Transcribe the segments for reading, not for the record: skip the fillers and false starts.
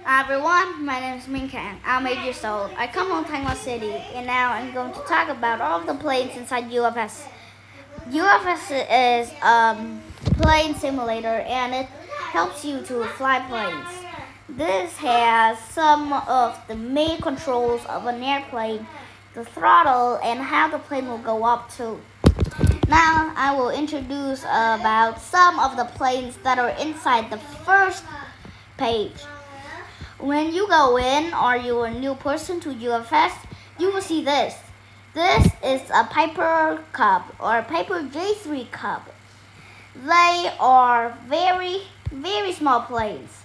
Hi everyone, my name is Minkan. I'm 8 years old. I come from Taiwan City, and now I'm going to talk about all of the planes inside GeoFS. GeoFS is a plane simulator, and it helps you to fly planes. This has some of the main controls of an airplane, the throttle, and how the plane will go up to. Now I will introduce about some of the planes that are inside the first page. When you go in or you're a new person to GeoFS, you will see this. This is a Piper Cub or a Piper J3 Cub. They are very, very small planes.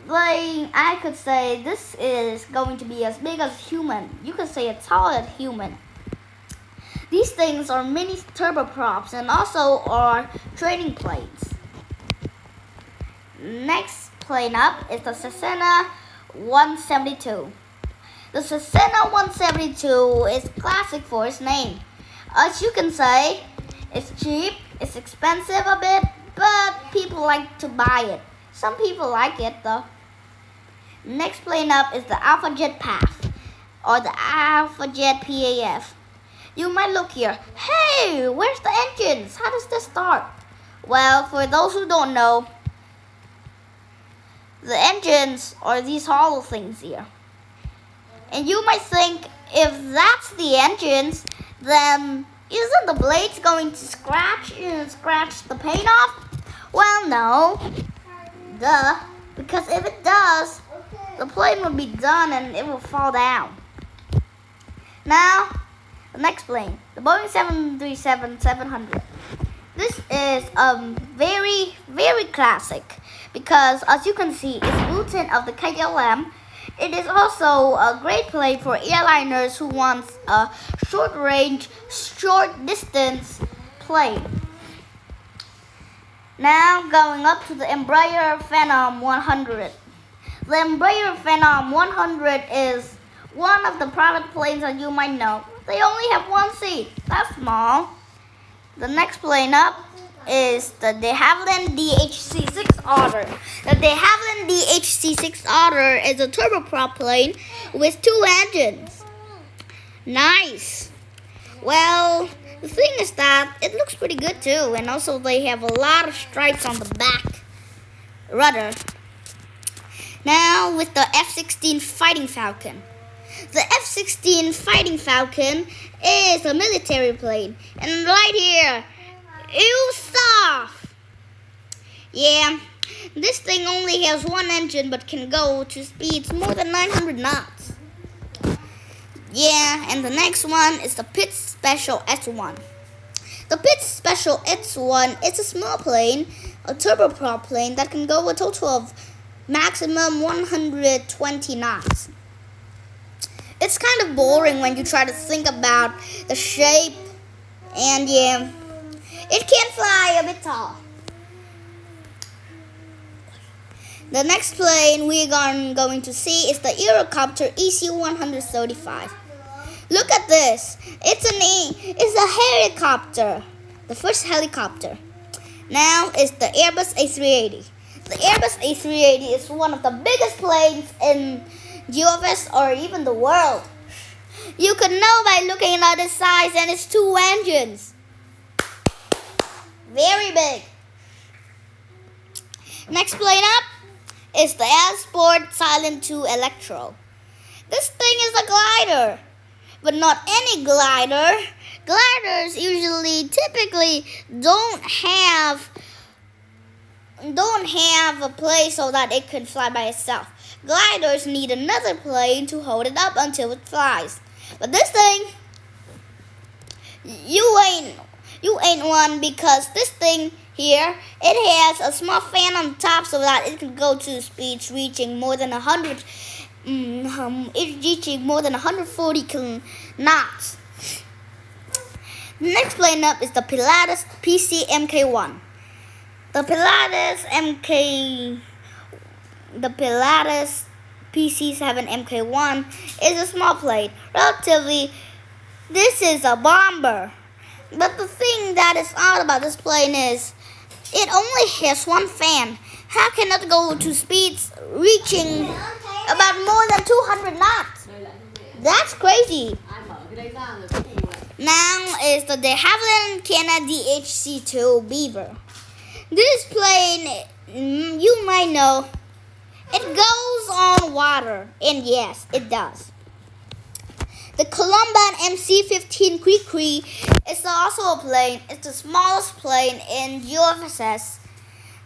I could say this is going to be as big as human. You could say as tall as human. These things are mini turboprops and also are training planes. Next plane up is the Cessna 172. The Cessna 172 is classic for its name. As you can say, it's cheap, it's expensive a bit, but people like to buy it. Some people like it though. Next plane up is the Alpha Jet PAF or the Alpha Jet PAF. You might look here. Hey, where's the engines? How does this start? Well, for those who don't know, the engines are these hollow things here. And you might think, if that's the engines, then isn't the blades going to scratch the paint off? Well, no. Duh. Because if it does, the plane will be done and it will fall down. Now, the next plane, the Boeing 737-700. This is very, very classic because, as you can see, it's mutant of the KLM. It is also a great plane for airliners who want a short-range, short-distance plane. Now, going up to the Embraer Phenom 100. The Embraer Phenom 100 is one of the private planes that you might know. They only have one seat. That's small. The next plane up is the de Havilland DHC-6 Otter. The de Havilland DHC-6 Otter is a turboprop plane with 2 engines. Nice. Well, the thing is that it looks pretty good too, and also they have a lot of stripes on the back rudder. Now with the F-16 Fighting Falcon. The F-16 Fighting Falcon is a military plane. And right here, soft. Yeah, this thing only has 1 engine but can go to speeds more than 900 knots. Yeah, and the next one is the Pitts Special S1. The Pitts Special S1 is a small plane, a turboprop plane that can go a total of maximum 120 knots. It's kind of boring when you try to think about the shape, and yeah, it can fly a bit tall. The next plane we're going to see is the Eurocopter EC-135. Look at this. It's a helicopter, the first helicopter. Now it's the Airbus A380. The Airbus A380 is one of the biggest planes in GeoFS or even the world. You could know by looking at its size and its 2 engines. Very big. Next plane up is the Sport Silent 2 Electro. This thing is a glider, but not any glider. Gliders typically don't have a place so that it can fly by itself. Gliders need another plane to hold it up until it flies. But this thing, you ain't one, because this thing here, it has a small fan on top so that it can go to speeds reaching more than 140 knots. The next plane up is the Pilatus PC Mk1. The Pilatus PC-7 Mk1 is a small plane. Relatively, this is a bomber. But the thing that is odd about this plane is it only has 1 fan. How can it go to speeds reaching about more than 200 knots? That's crazy. Now is the de Havilland Canada DHC-2 Beaver. This plane, you might know, it goes on water, and yes, it does. The Columban MC-15 Cree is also a plane. It's the smallest plane in GeoFS.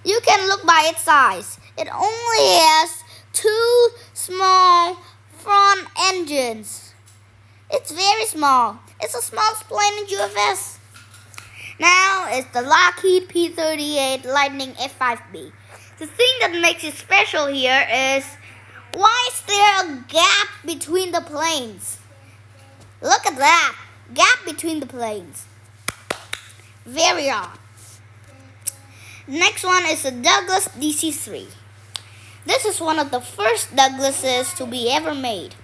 You can look by its size. It only has 2 small front engines. It's very small. It's the smallest plane in GeoFS. Now it's the Lockheed P-38 Lightning F-5B. The thing that makes it special here is, why is there a gap between the planes? Look at that gap between the planes. Very odd. Next one is the Douglas DC-3. This is one of the first Douglases to be ever made.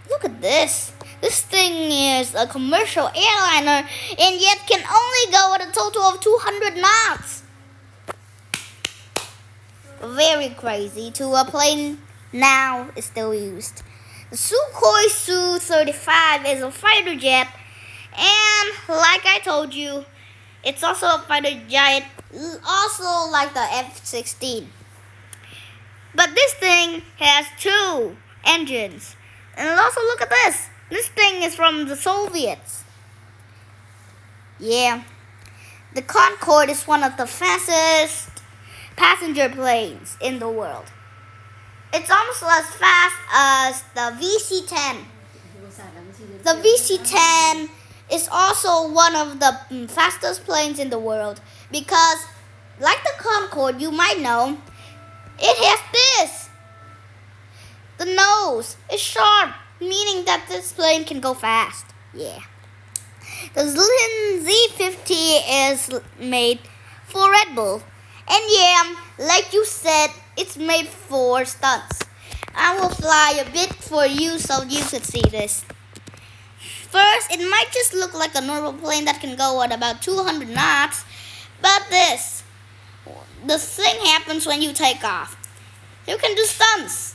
Look at this. This thing is a commercial airliner and yet can only go at a total of 200 knots. Very crazy. To a plane now is still used. The Sukhoi Su-35 is a fighter jet, and like I told you, it's also a fighter jet, also like the F-16. But this thing has 2 engines. And also look at this. This thing is from the Soviets. Yeah. The Concorde is one of the fastest passenger planes in the world. It's almost as fast as the VC-10. The VC-10 is also one of the fastest planes in the world because, like the Concorde, you might know, it has this. The nose is sharp, meaning that this plane can go fast. Yeah. The Zlin Z50 is made for Red Bull. And yeah, like you said, it's made for stunts. I will fly a bit for you so you could see this. First, it might just look like a normal plane that can go at about 200 knots. But the thing happens when you take off. You can do stunts.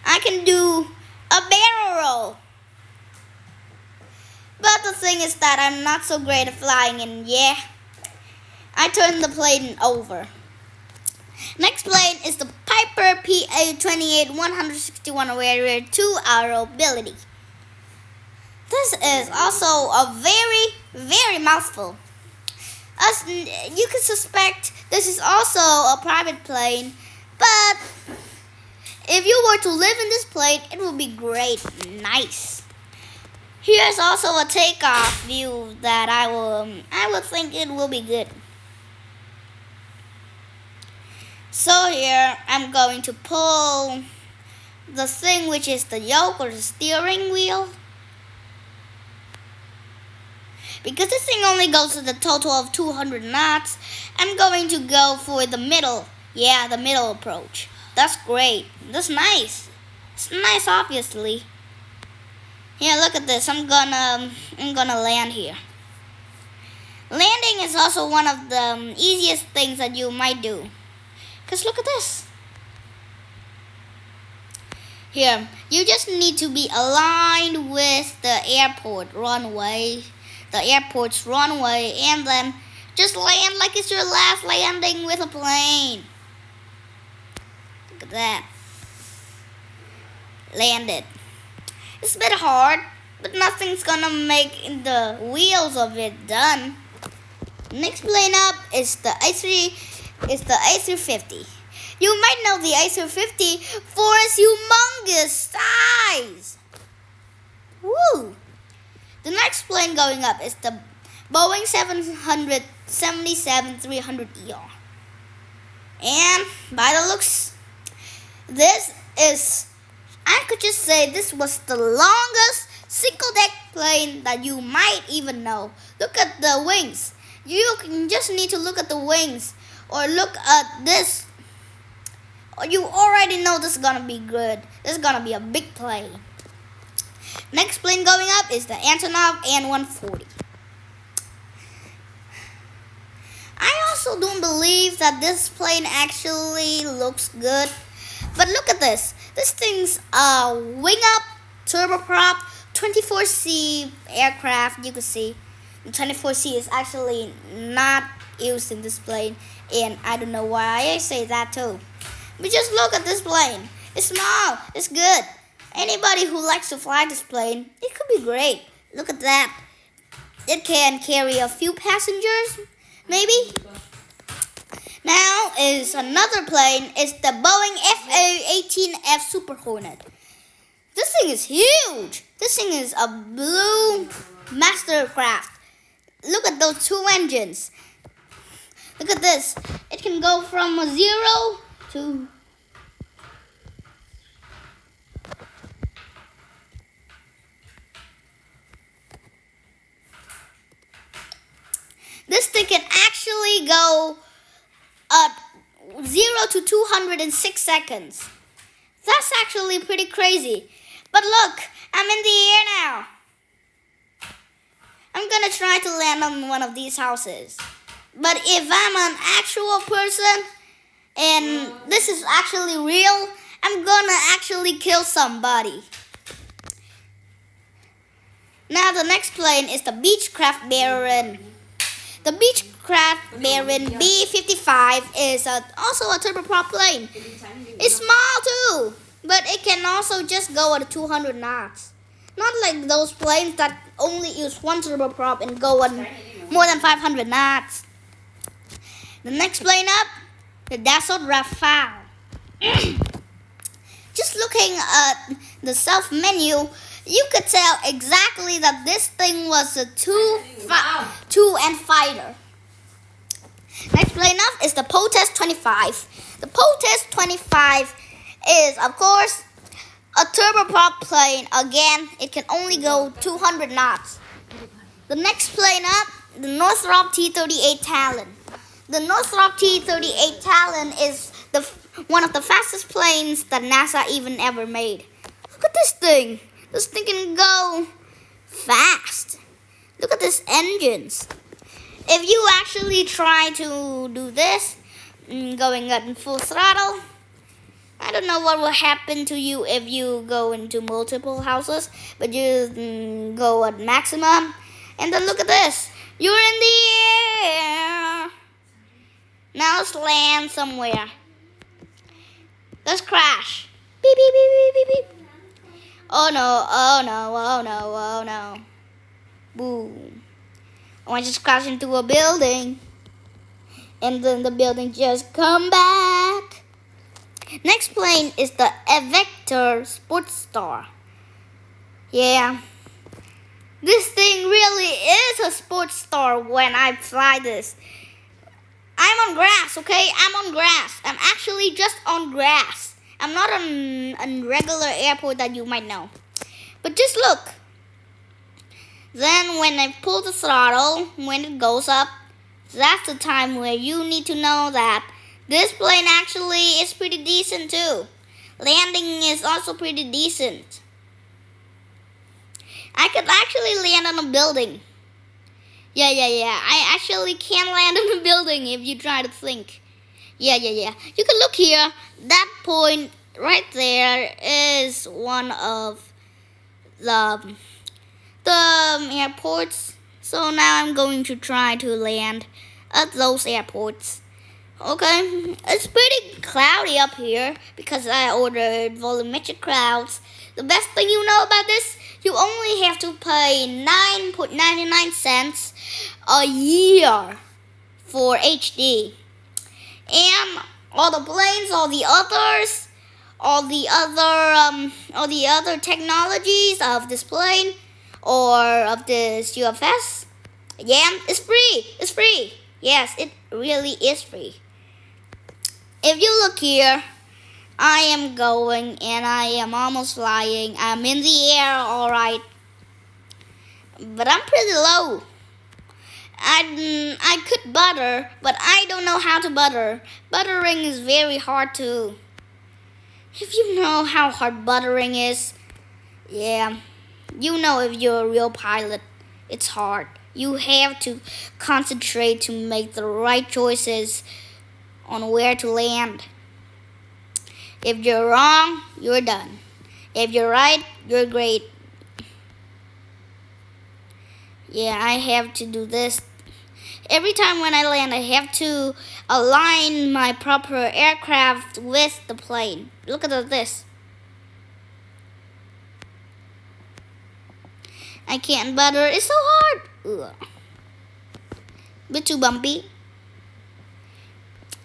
I can do a barrel roll. But the thing is that I'm not so great at flying, and yeah, I turned the plane over. Next plane is the Piper PA-28-161 Warrior 2 Aero-ability. This is also a very mouthful. As you can suspect, this is also a private plane, but if you were to live in this plane, it would be great, nice. Here's also a takeoff view that I would think it will be good. So here, I'm going to pull the thing which is the yoke or the steering wheel. Because this thing only goes to the total of 200 knots, I'm going to go for the middle. Yeah, the middle approach. That's great. That's nice. It's nice, obviously. Here, look at this. I'm gonna land here. Landing is also one of the easiest things that you might do. Because look at this. Here, you just need to be aligned with the airport's runway, and then just land like it's your last landing with a plane. Look at that. Landed. It's a bit hard, but nothing's gonna make the wheels of it done. Next plane up is the A350. You might know the A350 for its humongous size. Woo! The next plane going up is the Boeing 777-300ER. And by the looks, I could just say this was the longest single-deck plane that you might even know. Look at the wings. You just need to look at the wings or look at this. You already know this is going to be good. This is going to be a big plane. Next plane going up is the Antonov An-140. I also don't believe that this plane actually looks good. But look at this. This thing's a wing up turboprop 24C aircraft. You can see 24C is actually not used in this plane, and I don't know why I say that too. But just look at this plane. It's small. It's good. Anybody who likes to fly this plane, it could be great. Look at that. It can carry a few passengers, maybe. Now is another plane. It's the Boeing F-18F Super Hornet. This thing is huge. This thing is a blue mastercraft. Look at those two engines. Look at this. It can go from a 0 to... This thing can actually go 0 to 206 seconds. That's actually pretty crazy. But look, I'm in the air now. I'm gonna try to land on one of these houses. But if I'm an actual person and this is actually real, I'm gonna actually kill somebody. Now the next plane is the Beechcraft Baron. The Beechcraft Baron B-55 is also a turboprop plane. It's small too, but it can also just go at 200 knots. Not like those planes that only use one turboprop and go at more than 500 knots. The next plane up, the Dassault Rafale. Just looking at the self menu, you could tell exactly that this thing was a two-and fighter. Next plane up is the Potest 25. The Potest 25 is, of course, a turboprop plane. Again, it can only go 200 knots. The next plane up, the Northrop T-38 Talon. The Northrop T-38 Talon is one of the fastest planes that NASA even ever made. Look at this thing. This thing can go fast. Look at these engines. If you actually try to do this, going at full throttle, I don't know what will happen to you if you go into multiple houses, but you go at maximum. And then look at this. You're in the air. Now let's land somewhere. Let's crash. Beep, beep, beep, beep, beep, beep. Oh no, oh no, oh no, oh no. Boom. I just crashed into a building. And then the building just come back. Next plane is the Evector Sportstar. Yeah. This thing really is a Sportstar when I fly this. I'm on grass, okay? I'm on grass. I'm actually just on grass. I'm not on a regular airport that you might know. But just look. Then when I pull the throttle, when it goes up, that's the time where you need to know that this plane actually is pretty decent too. Landing is also pretty decent. I could actually land on a building. Yeah. I actually can land on a building if you try to think. Yeah. You can look here. That point right there is one of the airports. So now I'm going to try to land at those airports. Okay, it's pretty cloudy up here because I ordered volumetric clouds. The best thing you know about this, you only have to pay 9.99 cents a year for HD. And all the planes, all the other technologies of this plane or of this GeoFS, yeah, it's free. It's free. Yes, it really is free. If you look here, I am going and I am almost flying. I'm in the air, all right, but I'm pretty low. I could butter, but I don't know how to butter. Buttering is very hard too. If you know how hard buttering is, yeah, you know if you're a real pilot, it's hard. You have to concentrate to make the right choices on where to land. If you're wrong, you're done. If you're right, you're great. Yeah, I have to do this. Every time when I land, I have to align my proper aircraft with the plane. Look at this. I can't butter. It's so hard. Ugh. Bit too bumpy.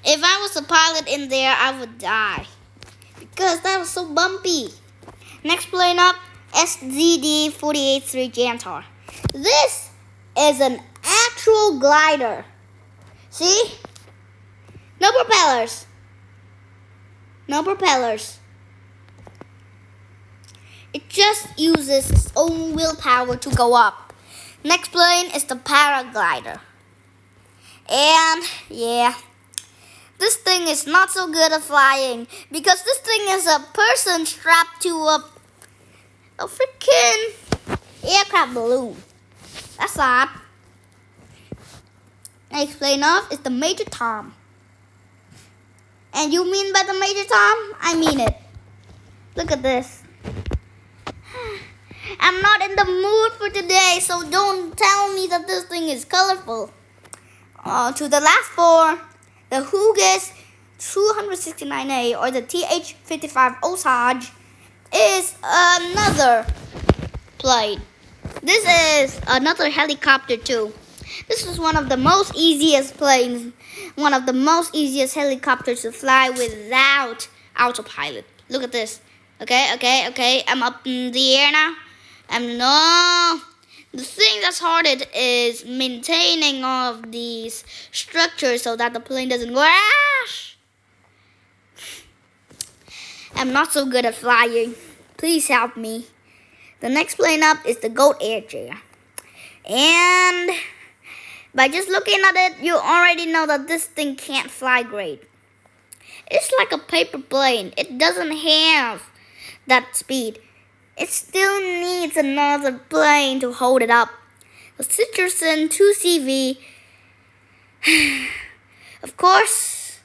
If I was a pilot in there, I would die. Because that was so bumpy. Next plane up, SZD-48-3 Jantar. This is an actual glider. See? No propellers. No propellers. It just uses its own willpower to go up. Next plane is the paraglider. And yeah, this thing is not so good at flying because this thing is a person strapped to a freaking aircraft balloon. That's odd. Next plane off is the Major Tom. And you mean by the Major Tom? I mean it. Look at this. I'm not in the mood for today, so don't tell me that this thing is colorful. To the last four, the Hughes 269A or the TH-55 Osage is another plane. This is another helicopter too. This is one of the most easiest planes, one of the most easiest helicopters to fly without autopilot. Look at this. Okay. I'm up in the air now. The thing that's hardest is maintaining all of these structures so that the plane doesn't crash. I'm not so good at flying. Please help me. The next plane up is the Goat Air Chair. And by just looking at it, you already know that this thing can't fly great. It's like a paper plane. It doesn't have that speed. It still needs another plane to hold it up. The Citroen 2CV. Of course,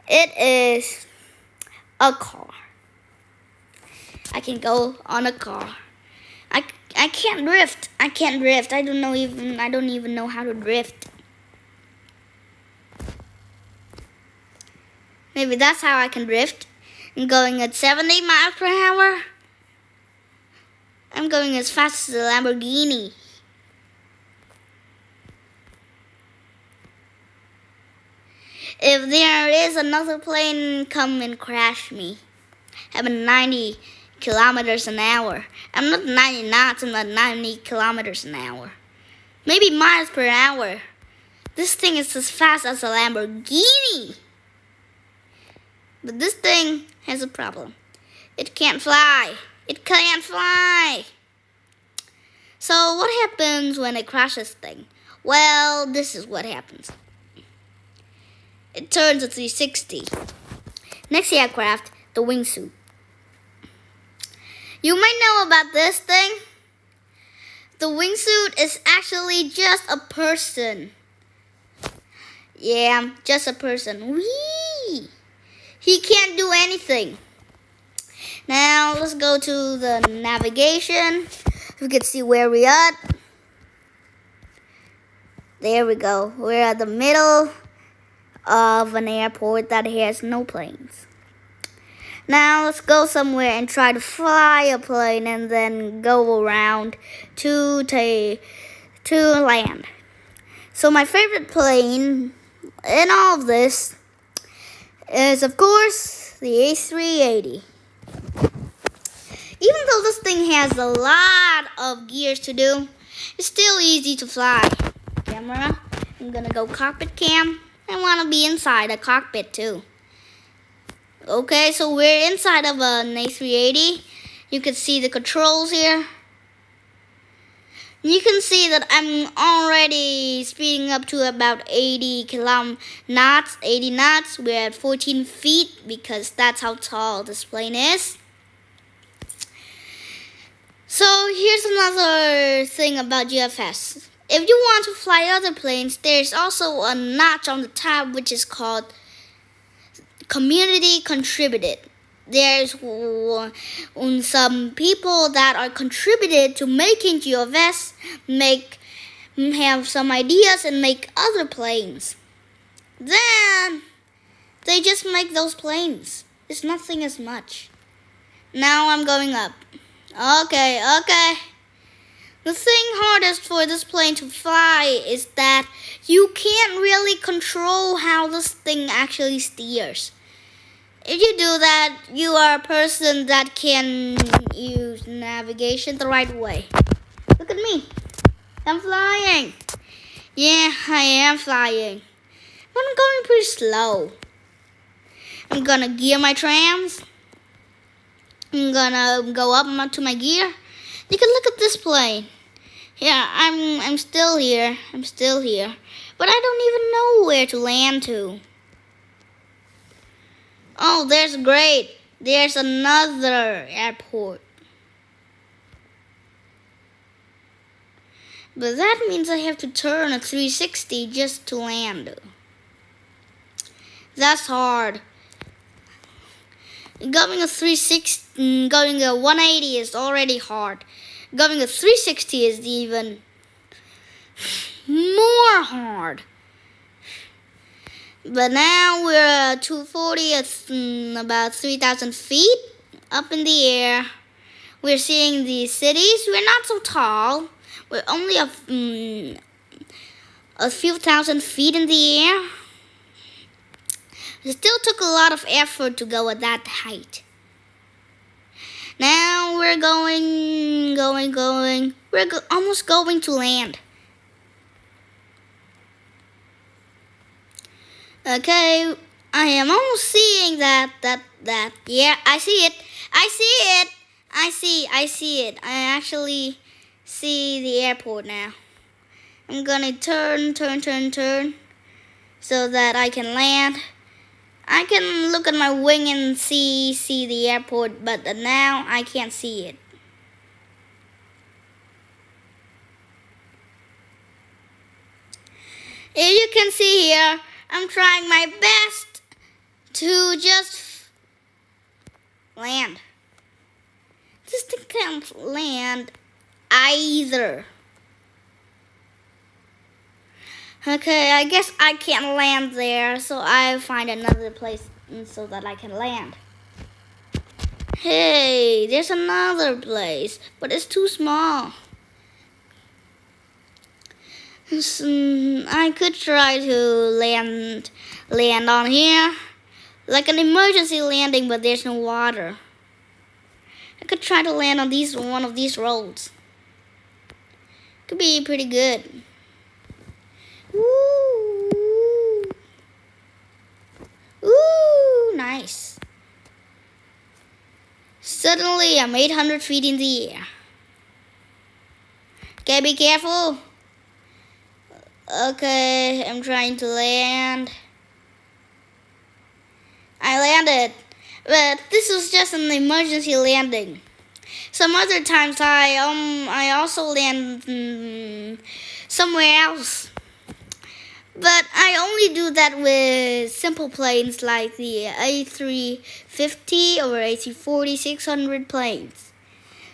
it is a car. I can go on a car. I can't drift. I don't even know how to drift. Maybe that's how I can drift. I'm going at 70 miles per hour. I'm going as fast as a Lamborghini. If there is another plane, come and crash me. I'm 90 kilometers an hour. I'm not 90 knots, I'm not 90 kilometers an hour. Maybe miles per hour. This thing is as fast as a Lamborghini. But this thing has a problem. It can't fly. It can't fly. So what happens when it crashes thing? Well, this is what happens. It turns a 360. Next aircraft, the wingsuit. You might know about this thing. The wingsuit is actually just a person. Yeah, just a person. Whee! He can't do anything. Now, let's go to the navigation. We can see where we're at. There we go. We're at the middle of an airport that has no planes. Now, let's go somewhere and try to fly a plane and then go around to land. So my favorite plane in all of this is, of course, the A380. Even though this thing has a lot of gears to do, it's still easy to fly. Camera, I'm gonna go cockpit cam. I want to be inside a cockpit too. Okay, so we're inside of an A380. You can see the controls here. You can see that I'm already speeding up to about 80 knots. We're at 14 feet because that's how tall this plane is. So here's another thing about GeoFS. If you want to fly other planes, there's also a notch on the top which is called community contributed. There's some people that are contributed to making GeoFS, have some ideas and make other planes. Then they just make those planes. It's nothing as much. Now I'm going up. Okay. The thing hardest for this plane to fly is that you can't really control how this thing actually steers. If you do that, you are a person that can use navigation the right way. Look at me. I'm flying. Yeah, I am flying. But I'm going pretty slow. I'm gonna gear my trams. I'm gonna go up to my gear. You can look at this plane. Yeah, I'm still here. But I don't even know where to land to. Oh, there's great. There's another airport. But that means I have to turn a 360 just to land. That's hard. Going a 180 is already hard. Going a 360 is even more hard. But now we're at 240 at about 3,000 feet up in the air. We're seeing the cities. We're not so tall. We're only a few thousand feet in the air. It still took a lot of effort to go at that height. Now we're going. We're almost going to land. Okay, I am almost seeing that. Yeah, I see it. I actually see the airport now. I'm gonna turn so that I can land. I can look at my wing and see the airport, but now I can't see it. If you can see here, I'm trying my best to just land. This thing can't land either. Okay, I guess I can't land there, so I'll find another place so that I can land. Hey, there's another place, but it's too small. I could try to land on here, like an emergency landing, but there's no water. I could try to land on one of these roads. Could be pretty good. Ooh, nice. Suddenly, I'm 800 feet in the air. Okay, be careful. Okay, I'm trying to land. I landed, but this was just an emergency landing. Some other times I also land somewhere else. But I only do that with simple planes like the A350 or A340 600 planes.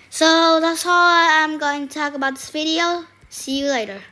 So that's all I'm going to talk about this video. See you later.